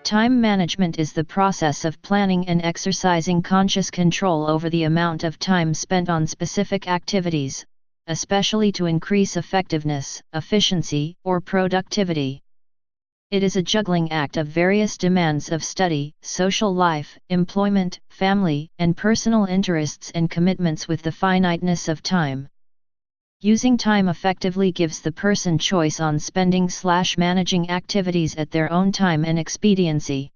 Time management is the process of planning and exercising conscious control over the amount of time spent on specific activities, especially to increase effectiveness, efficiency, or productivity. It is a juggling act of various demands of study, social life, employment, family, and personal interests and commitments with the finiteness of time. Using time effectively gives the person choice on spending/managing activities at their own time and expediency.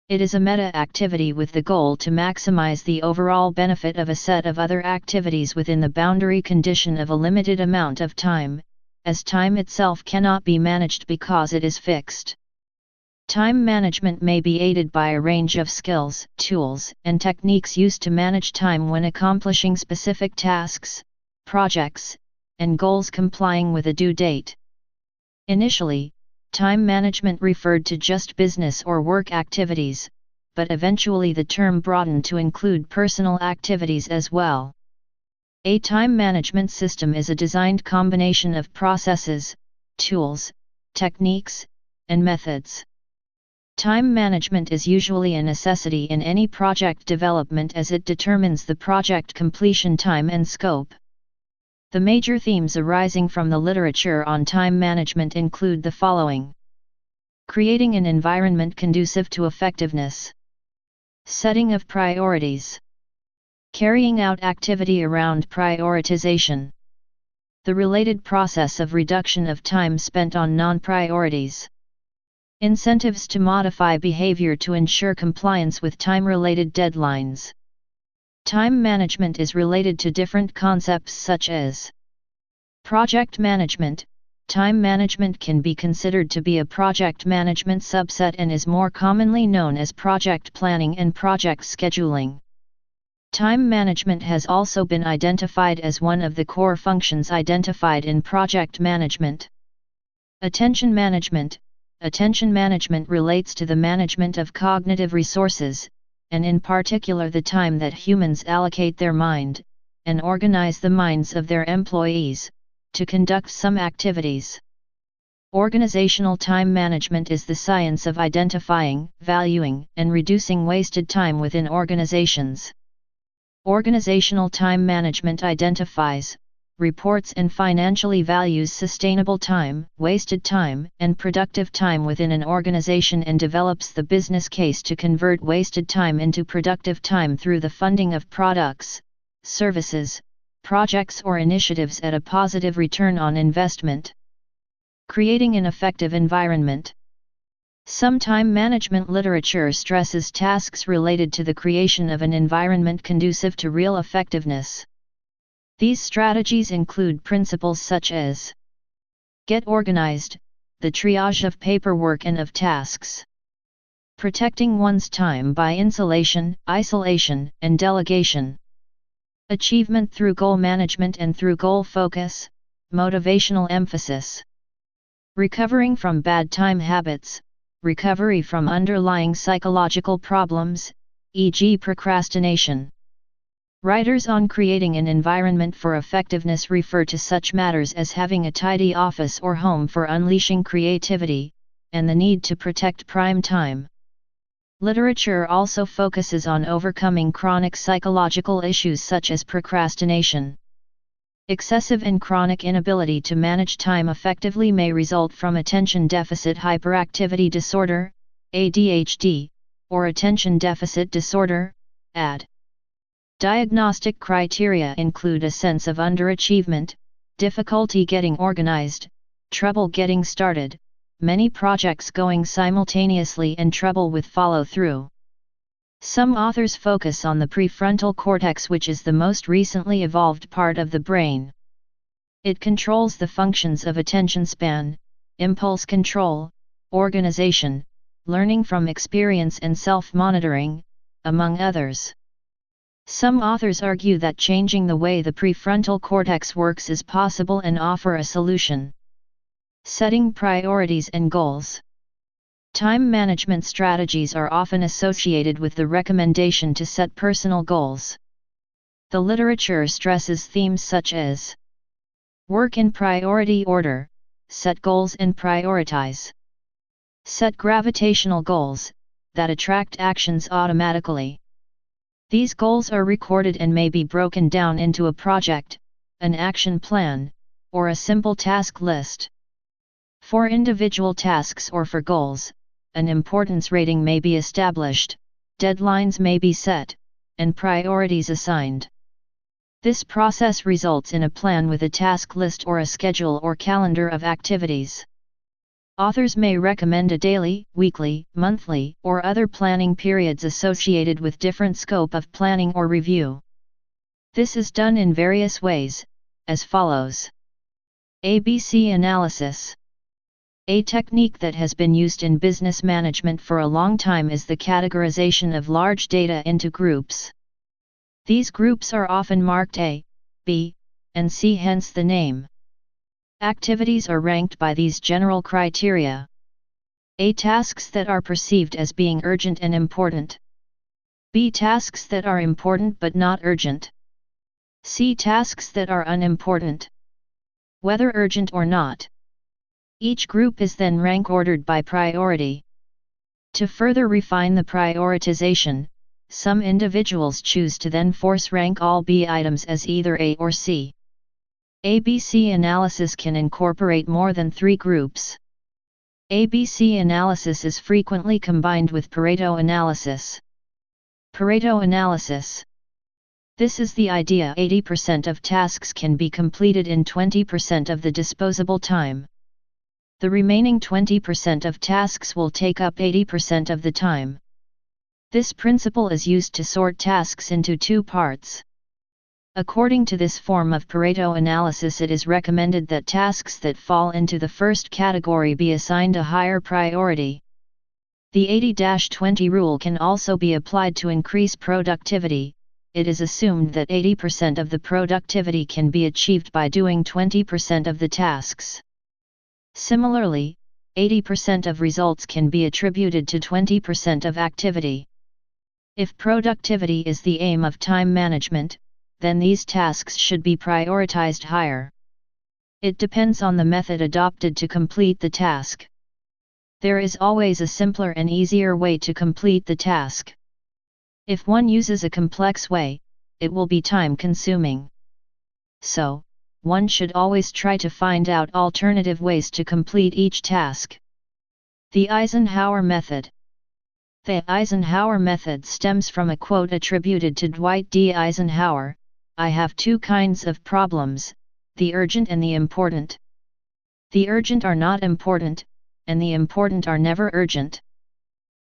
It is a meta-activity with the goal to maximize the overall benefit of a set of other activities within the boundary condition of a limited amount of time, as time itself cannot be managed because it is fixed. Time management may be aided by a range of skills, tools, and techniques used to manage time when accomplishing specific tasks, projects, and goals complying with a due date. Initially, time management referred to just business or work activities, but eventually the term broadened to include personal activities as well. A time management system is a designed combination of processes, tools, techniques, and methods. Time management is usually a necessity in any project development as it determines the project completion time and scope. The major themes arising from the literature on time management include the following: creating an environment conducive to effectiveness, setting of priorities, carrying out activity around prioritization, the related process of reduction of time spent on non-priorities, incentives to modify behavior to ensure compliance with time-related deadlines. Time management is related to different concepts such as project management. Time management can be considered to be a project management subset and is more commonly known as project planning and project scheduling. Time management has also been identified as one of the core functions identified in project management. Attention management. Attention management relates to the management of cognitive resources, and in particular the time that humans allocate their mind, and organize the minds of their employees, to conduct some activities. Organizational time management is the science of identifying, valuing, and reducing wasted time within organizations. Organizational time management identifies, reports and financially values sustainable time, wasted time, and productive time within an organization and develops the business case to convert wasted time into productive time through the funding of products, services, projects or initiatives at a positive return on investment. Creating an effective environment. Some time management literature stresses tasks related to the creation of an environment conducive to real effectiveness. These strategies include principles such as get organized, the triage of paperwork and of tasks. Protecting one's time by insulation, isolation, and delegation. Achievement through goal management and through goal focus, motivational emphasis. Recovering from bad time habits, recovery from underlying psychological problems, e.g. procrastination. Writers on creating an environment for effectiveness refer to such matters as having a tidy office or home for unleashing creativity, and the need to protect prime time. Literature also focuses on overcoming chronic psychological issues such as procrastination. Excessive and chronic inability to manage time effectively may result from attention deficit hyperactivity disorder, ADHD, or attention deficit disorder, ADD. Diagnostic criteria include a sense of underachievement, difficulty getting organized, trouble getting started, many projects going simultaneously and trouble with follow-through. Some authors focus on the prefrontal cortex, which is the most recently evolved part of the brain. It controls the functions of attention span, impulse control, organization, learning from experience and self-monitoring, among others. Some authors argue that changing the way the prefrontal cortex works is possible and offer a solution. Setting priorities and goals. Time management strategies are often associated with the recommendation to set personal goals. The literature stresses themes such as work in priority order, set goals and prioritize. Set gravitational goals that attract actions automatically. These goals are recorded and may be broken down into a project, an action plan, or a simple task list. For individual tasks or for goals, an importance rating may be established, deadlines may be set, and priorities assigned. This process results in a plan with a task list or a schedule or calendar of activities. Authors may recommend a daily, weekly, monthly, or other planning periods associated with different scope of planning or review. This is done in various ways, as follows. ABC analysis. A technique that has been used in business management for a long time is the categorization of large data into groups. These groups are often marked A, B, and C, hence the name. Activities are ranked by these general criteria. A. Tasks that are perceived as being urgent and important. B. Tasks that are important but not urgent. C. Tasks that are unimportant, whether urgent or not. Each group is then rank ordered by priority. To further refine the prioritization, some individuals choose to then force rank all B items as either A or C. ABC analysis can incorporate more than 3 groups. ABC analysis is frequently combined with Pareto analysis. Pareto analysis. This is the idea 80% of tasks can be completed in 20% of the disposable time. The remaining 20% of tasks will take up 80% of the time. This principle is used to sort tasks into 2 parts. According to this form of Pareto analysis, it is recommended that tasks that fall into the first category be assigned a higher priority. The 80-20 rule can also be applied to increase productivity. It is assumed that 80% of the productivity can be achieved by doing 20% of the tasks. Similarly, 80% of results can be attributed to 20% of activity. If productivity is the aim of time management, then these tasks should be prioritized higher. It depends on the method adopted to complete the task. There is always a simpler and easier way to complete the task. If one uses a complex way, it will be time-consuming. So, one should always try to find out alternative ways to complete each task. The Eisenhower Method. The Eisenhower Method stems from a quote attributed to Dwight D. Eisenhower: "I have 2 kinds of problems, the urgent and the important. The urgent are not important, and the important are never urgent."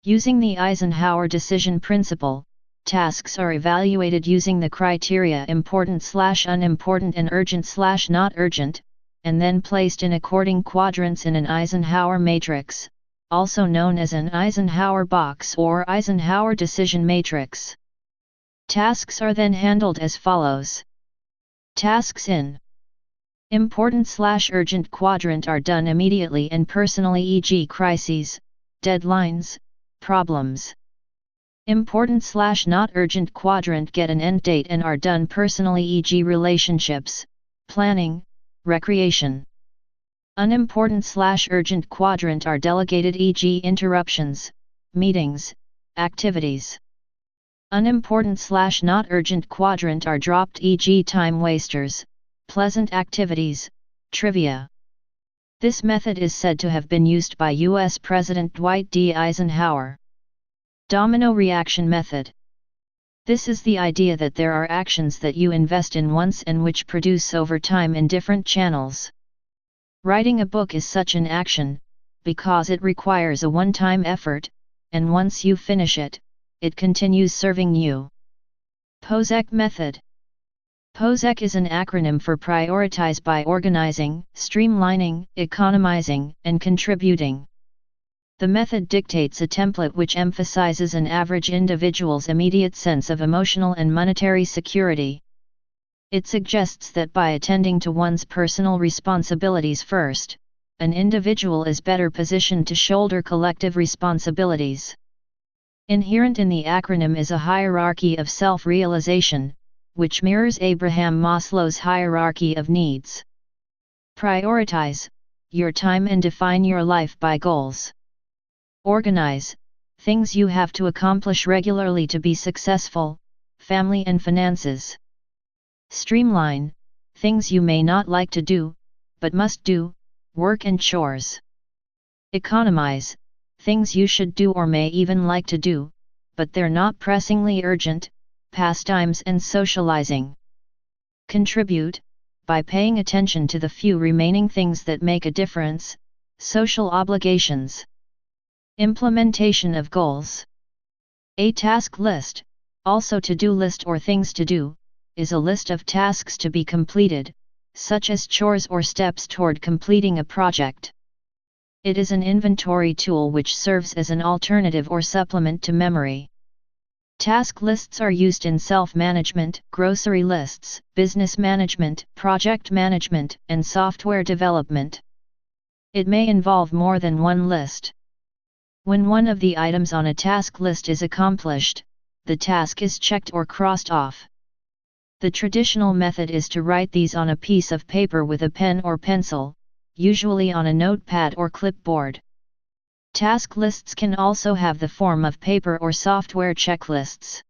Using the Eisenhower decision principle, tasks are evaluated using the criteria important/unimportant and urgent/not urgent, and then placed in according quadrants in an Eisenhower matrix, also known as an Eisenhower box or Eisenhower decision matrix. Tasks are then handled as follows. Tasks in important/urgent quadrant are done immediately and personally, e.g. crises, deadlines, problems. Important/not urgent quadrant get an end date and are done personally, e.g. relationships, planning, recreation. Unimportant/urgent quadrant are delegated, e.g. interruptions, meetings, activities. Unimportant/not urgent quadrant are dropped, e.g. time wasters, pleasant activities, trivia. This method is said to have been used by U.S. President Dwight D. Eisenhower. Domino reaction method. This is the idea that there are actions that you invest in once and which produce over time in different channels. Writing a book is such an action, because it requires a one-time effort, and once you finish it, it continues serving you. POSEC method. POSEC is an acronym for prioritize by organizing, streamlining, economizing, and contributing. The method dictates a template which emphasizes an average individual's immediate sense of emotional and monetary security. It suggests that by attending to one's personal responsibilities first, an individual is better positioned to shoulder collective responsibilities. Inherent in the acronym is a hierarchy of self-realization, which mirrors Abraham Maslow's hierarchy of needs. Prioritize your time and define your life by goals. Organize, things you have to accomplish regularly to be successful, family and finances. Streamline, things you may not like to do, but must do, work and chores. Economize, things you should do or may even like to do, but they're not pressingly urgent, pastimes and socializing. Contribute, by paying attention to the few remaining things that make a difference, social obligations. Implementation of goals. A task list, also to-do list or things to do, is a list of tasks to be completed, such as chores or steps toward completing a project. It is an inventory tool which serves as an alternative or supplement to memory. Task lists are used in self-management, grocery lists, business management, project management, and software development. It may involve more than one list. When one of the items on a task list is accomplished, the task is checked or crossed off. The traditional method is to write these on a piece of paper with a pen or pencil, usually on a notepad or clipboard. Task lists can also have the form of paper or software checklists.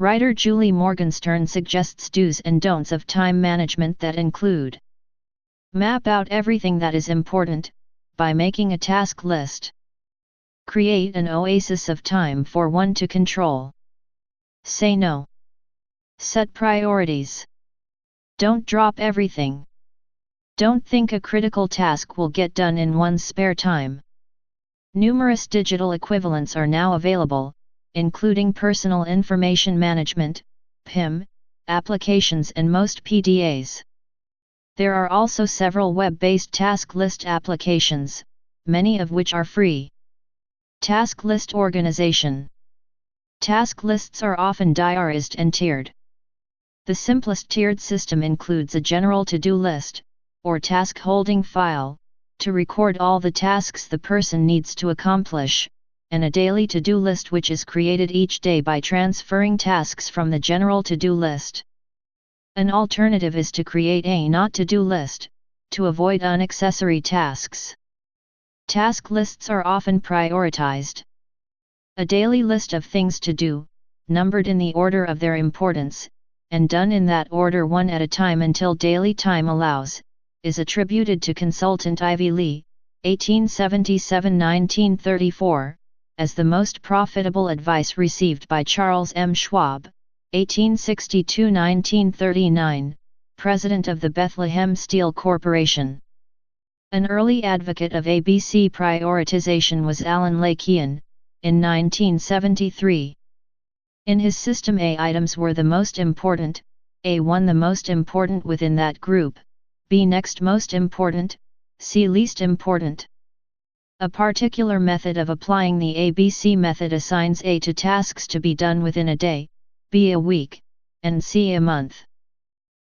Writer Julie Morgenstern suggests do's and don'ts of time management that include: map out everything that is important, by making a task list. Create an oasis of time for one to control. Say no. Set priorities. Don't drop everything. Don't think a critical task will get done in one's spare time. Numerous digital equivalents are now available, including personal information management, PIM, applications and most PDAs. There are also several web-based task list applications, many of which are free. Task list organization. Task lists are often diarized and tiered. The simplest tiered system includes a general to-do list, or task holding file, to record all the tasks the person needs to accomplish, and a daily to-do list which is created each day by transferring tasks from the general to-do list. An alternative is to create a not to-do list, to avoid unnecessary tasks. Task lists are often prioritized. A daily list of things to do, numbered in the order of their importance, and done in that order one at a time until daily time allows, is attributed to consultant Ivy Lee, 1877–1934, as the most profitable advice received by Charles M. Schwab, 1862–1939, president of the Bethlehem Steel Corporation. An early advocate of ABC prioritization was Alan Lakean, in 1973. In his system, A items were the most important, A1 the most important within that group, B next most important, C least important. A particular method of applying the ABC method assigns A to tasks to be done within a day, B a week, and C a month.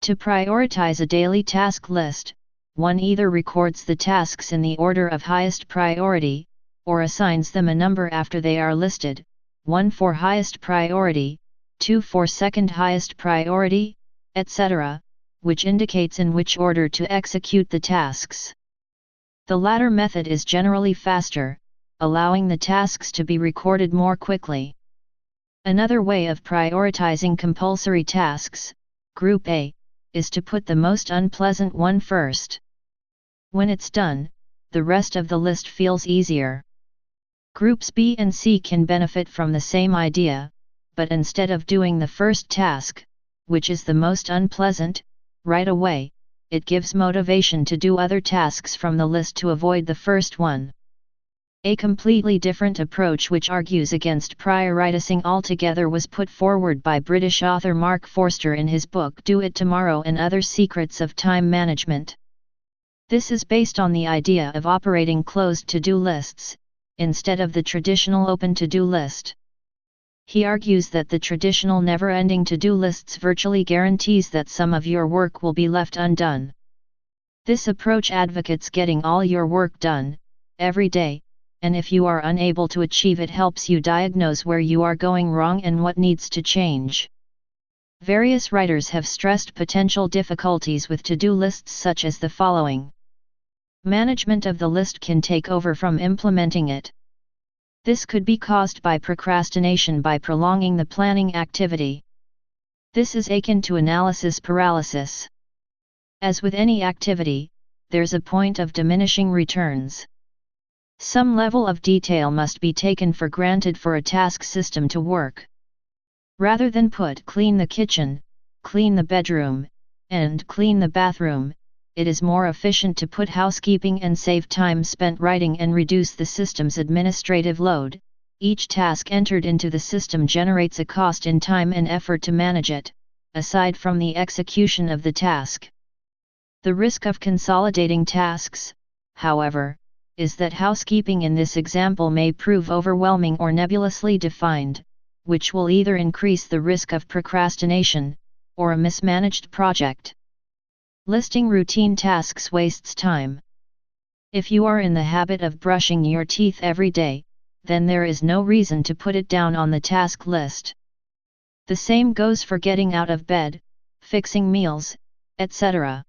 To prioritize a daily task list, one either records the tasks in the order of highest priority, or assigns them a number after they are listed, 1 for highest priority, 2 for second highest priority, etc., which indicates in which order to execute the tasks. The latter method is generally faster, allowing the tasks to be recorded more quickly. Another way of prioritizing compulsory tasks, Group A, is to put the most unpleasant one first. When it's done, the rest of the list feels easier. Groups B and C can benefit from the same idea, but instead of doing the first task, which is the most unpleasant, right away, it gives motivation to do other tasks from the list to avoid the first one. A completely different approach which argues against prioritizing altogether was put forward by British author Mark Forster in his book Do It Tomorrow and Other Secrets of Time Management. This is based on the idea of operating closed to-do lists, instead of the traditional open to-do list. He argues that the traditional never-ending to-do lists virtually guarantees that some of your work will be left undone. This approach advocates getting all your work done, every day, and if you are unable to achieve it, helps you diagnose where you are going wrong and what needs to change. Various writers have stressed potential difficulties with to-do lists such as the following. Management of the list can take over from implementing it. This could be caused by procrastination by prolonging the planning activity. This is akin to analysis paralysis. As with any activity, there's a point of diminishing returns. Some level of detail must be taken for granted for a task system to work. Rather than put clean the kitchen, clean the bedroom, and clean the bathroom, it is more efficient to put housekeeping and save time spent writing and reduce the system's administrative load. Each task entered into the system generates a cost in time and effort to manage it, aside from the execution of the task. The risk of consolidating tasks, however, is that housekeeping in this example may prove overwhelming or nebulously defined, which will either increase the risk of procrastination, or a mismanaged project. Listing routine tasks wastes time. If you are in the habit of brushing your teeth every day, then there is no reason to put it down on the task list. The same goes for getting out of bed, fixing meals, etc.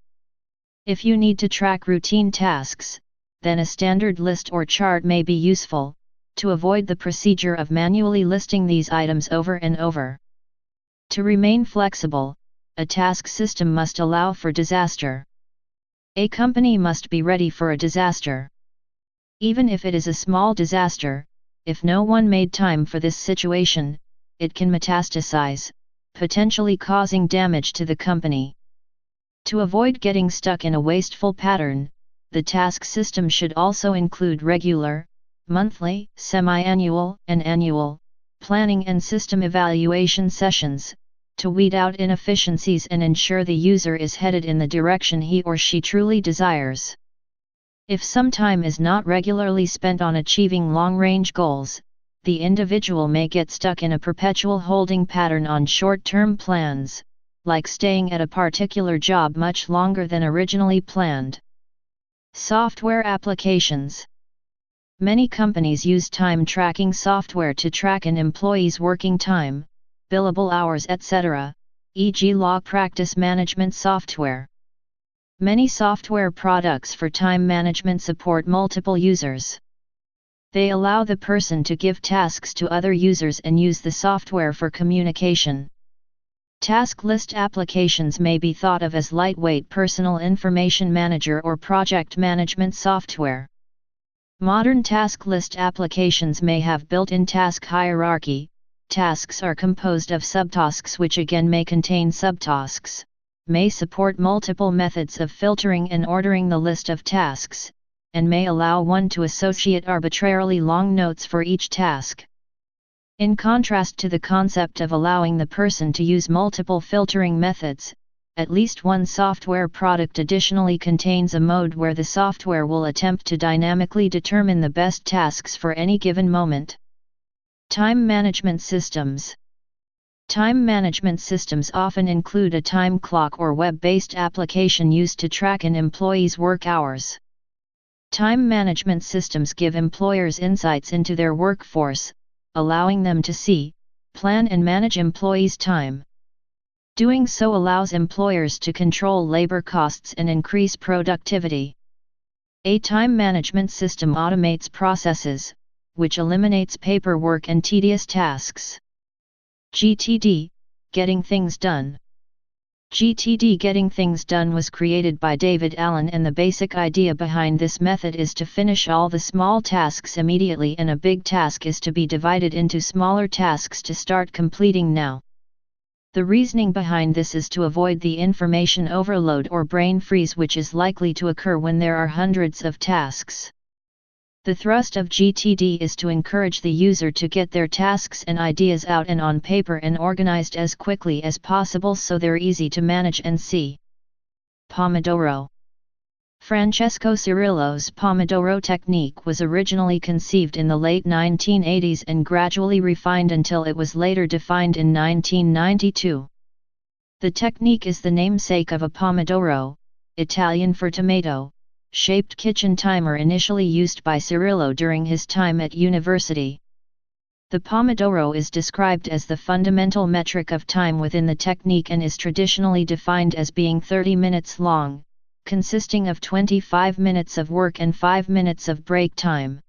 If you need to track routine tasks, then a standard list or chart may be useful, to avoid the procedure of manually listing these items over and over. To remain flexible, a task system must allow for disaster. A company must be ready for a disaster. Even if it is a small disaster, if no one made time for this situation, it can metastasize, potentially causing damage to the company. To avoid getting stuck in a wasteful pattern, the task system should also include regular, monthly, semi-annual, and annual planning and system evaluation sessions, to weed out inefficiencies and ensure the user is headed in the direction he or she truly desires. If some time is not regularly spent on achieving long-range goals, the individual may get stuck in a perpetual holding pattern on short-term plans, like staying at a particular job much longer than originally planned. Software applications. Many companies use time tracking software to track an employee's working time, billable hours, etc., e.g. log practice management software. Many software products for time management support multiple users. They allow the person to give tasks to other users and use the software for communication. Task list applications may be thought of as lightweight personal information manager or project management software. Modern task list applications may have built-in task hierarchy. Tasks are composed of subtasks which again may contain subtasks, may support multiple methods of filtering and ordering the list of tasks, and may allow one to associate arbitrarily long notes for each task. In contrast to the concept of allowing the person to use multiple filtering methods, at least one software product additionally contains a mode where the software will attempt to dynamically determine the best tasks for any given moment. Time management systems. Time management systems often include a time clock or web-based application used to track an employee's work hours. Time management systems give employers insights into their workforce, allowing them to see, plan and manage employees' time. Doing so allows employers to control labor costs and increase productivity. A time management system automates processes, which eliminates paperwork and tedious tasks. GTD, Getting Things Done. GTD, Getting Things Done, was created by David Allen, and the basic idea behind this method is to finish all the small tasks immediately, and a big task is to be divided into smaller tasks to start completing now. The reasoning behind this is to avoid the information overload or brain freeze which is likely to occur when there are hundreds of tasks. The thrust of GTD is to encourage the user to get their tasks and ideas out and on paper and organized as quickly as possible so they're easy to manage and see. Pomodoro. Francesco Cirillo's Pomodoro technique was originally conceived in the late 1980s and gradually refined until it was later defined in 1992. The technique is the namesake of a Pomodoro, Italian for tomato, shaped kitchen timer initially used by Cirillo during his time at university. The Pomodoro is described as the fundamental metric of time within the technique and is traditionally defined as being 30 minutes long, consisting of 25 minutes of work and 5 minutes of break time.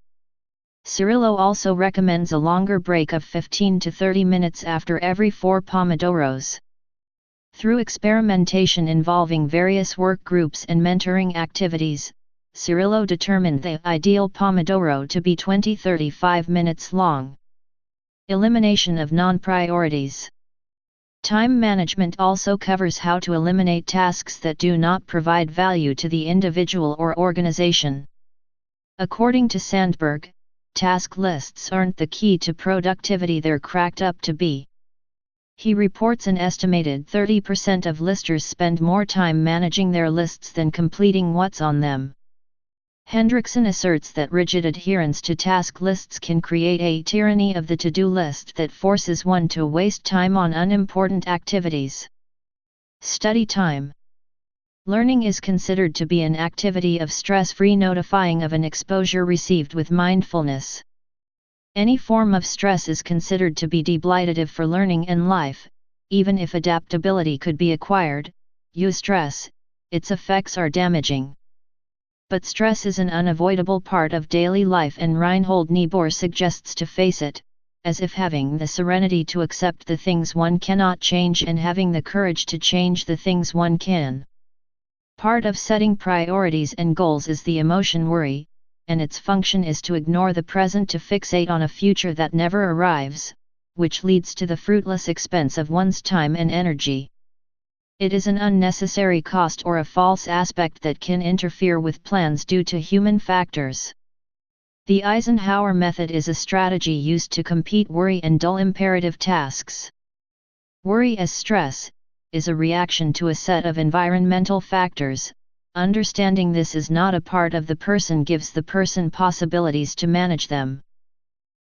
Cirillo also recommends a longer break of 15 to 30 minutes after every 4 Pomodoros. Through experimentation involving various work groups and mentoring activities, Cirillo determined the ideal Pomodoro to be 20-35 minutes long. Elimination of Non Priorities. Time management also covers how to eliminate tasks that do not provide value to the individual or organization. According to Sandberg, task lists aren't the key to productivity they're cracked up to be. He reports an estimated 30% of listers spend more time managing their lists than completing what's on them. Hendrickson asserts that rigid adherence to task lists can create a tyranny of the to-do list that forces one to waste time on unimportant activities. Study time. Learning is considered to be an activity of stress-free notifying of an exposure received with mindfulness. Any form of stress is considered to be debilitative for learning and life, even if adaptability could be acquired. Eustress, its effects are damaging. But stress is an unavoidable part of daily life, and Reinhold Niebuhr suggests to face it, as if having the serenity to accept the things one cannot change and having the courage to change the things one can. Part of setting priorities and goals is the emotion worry, and its function is to ignore the present to fixate on a future that never arrives, which leads to the fruitless expense of one's time and energy. It is an unnecessary cost or a false aspect that can interfere with plans due to human factors. The Eisenhower Method is a strategy used to compete worry and dull imperative tasks. Worry as stress is a reaction to a set of environmental factors. Understanding this is not a part of the person gives the person possibilities to manage them.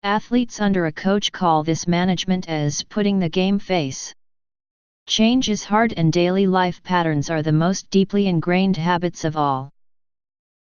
Athletes under a coach call this management as putting the game face. Change is hard, and daily life patterns are the most deeply ingrained habits of all.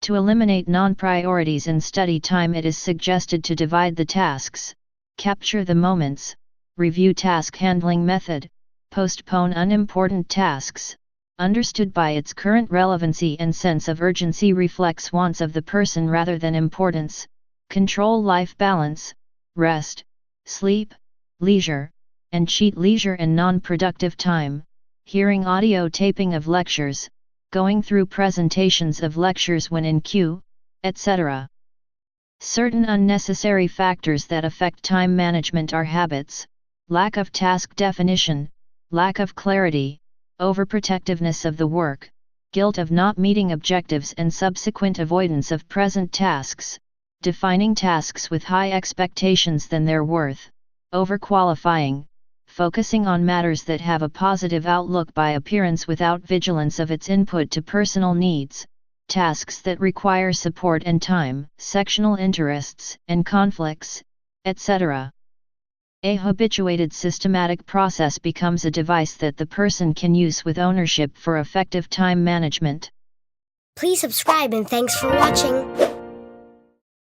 To eliminate non-priorities in study time, it is suggested to divide the tasks, capture the moments, review task handling method, postpone unimportant tasks, understood by its current relevancy and sense of urgency reflects wants of the person rather than importance, control life balance, rest, sleep, leisure, and cheat leisure and non-productive time, hearing audio taping of lectures, going through presentations of lectures when in queue, etc. Certain unnecessary factors that affect time management are habits, lack of task definition, lack of clarity, overprotectiveness of the work, guilt of not meeting objectives and subsequent avoidance of present tasks, defining tasks with high expectations than their worth, overqualifying, focusing on matters that have a positive outlook by appearance without vigilance of its input to personal needs, tasks that require support and time, sectional interests and conflicts, etc. A habituated systematic process becomes a device that the person can use with ownership for effective time management. Please subscribe and thanks for watching.